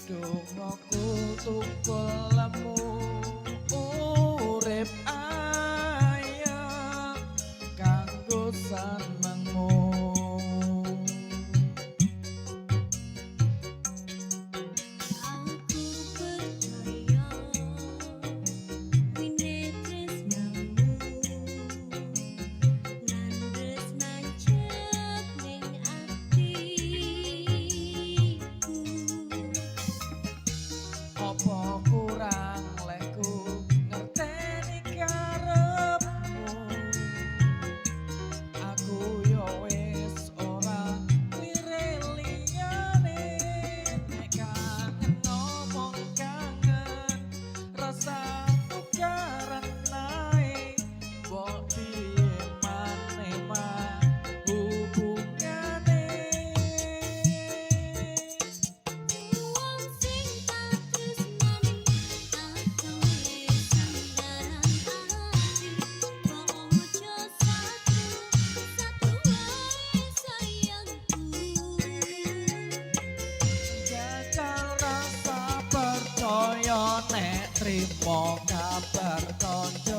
Dongaku tukul lemu urip ayem kanggo senengmu. Aku percaya wine tresnamu ngandres nancep ning atiku. Apa kurang lekku ngerteni karepmu. Aku yo wis ora lirik liyane nek kangen ngomong kangen rasa tukaran nae mbok piye maneh mah hubungane. Wong sing tak tresnani aku wis sandaran ati kok ojo satu wae sayangku. Jajal rasa percaya nek trimo kabar konco